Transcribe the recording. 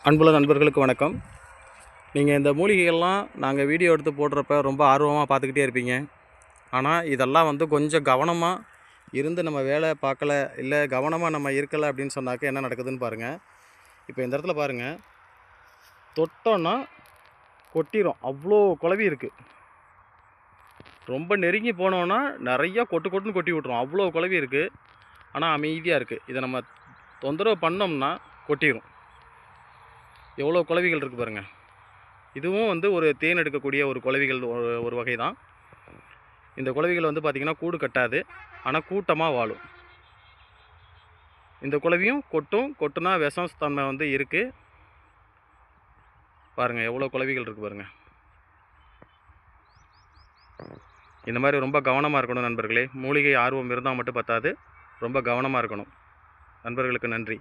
அன்புள்ள நண்பர்களுக்கு வணக்கம். நீங்கள் இந்த மூலிகைகள்லாம் நாங்கள் வீடியோ எடுத்து போடுறப்ப ரொம்ப ஆர்வமாக பார்த்துக்கிட்டே இருப்பீங்க. ஆனால் இதெல்லாம் கொஞ்சம் கவனமாக இருந்து நம்ம வேலை பார்க்கல, இல்லை கவனமாக நம்ம இருக்கலை அப்படின்னு சொன்னாக்க என்ன நடக்குதுன்னு பாருங்கள். இப்போ இந்த இடத்துல பாருங்கள், தொட்டோன்னா கொட்டிடும், அவ்வளோ குளவி இருக்குது. ரொம்ப நெருங்கி போனோன்னா நிறையா கொட்டுன்னு கொட்டி விட்ரும், அவ்வளோ குளவி இருக்குது. ஆனால் அமைதியாக இருக்குது. இதை நம்ம தொந்தரவு பண்ணோம்னா கொட்டிடும். எவ்வளோ குளவிகள் இருக்குது பாருங்கள். இதுவும் ஒரு தேன் எடுக்கக்கூடிய ஒரு குளவிகள் ஒரு வகை தான். இந்த குளவிகள் பார்த்திங்கன்னா கூடு கட்டாது, ஆனால் கூட்டமாக வாழும். இந்த குளவியும் கொட்டுனா விஷம் தன்மை இருக்குது. பாருங்கள் எவ்வளோ குளவிகள் இருக்குது பாருங்கள். இந்த மாதிரி ரொம்ப கவனமாக இருக்கணும் நண்பர்களே. மூலிகை ஆர்வம் இருந்தால் மட்டும் பத்தாது, ரொம்ப கவனமாக இருக்கணும். நண்பர்களுக்கு நன்றி.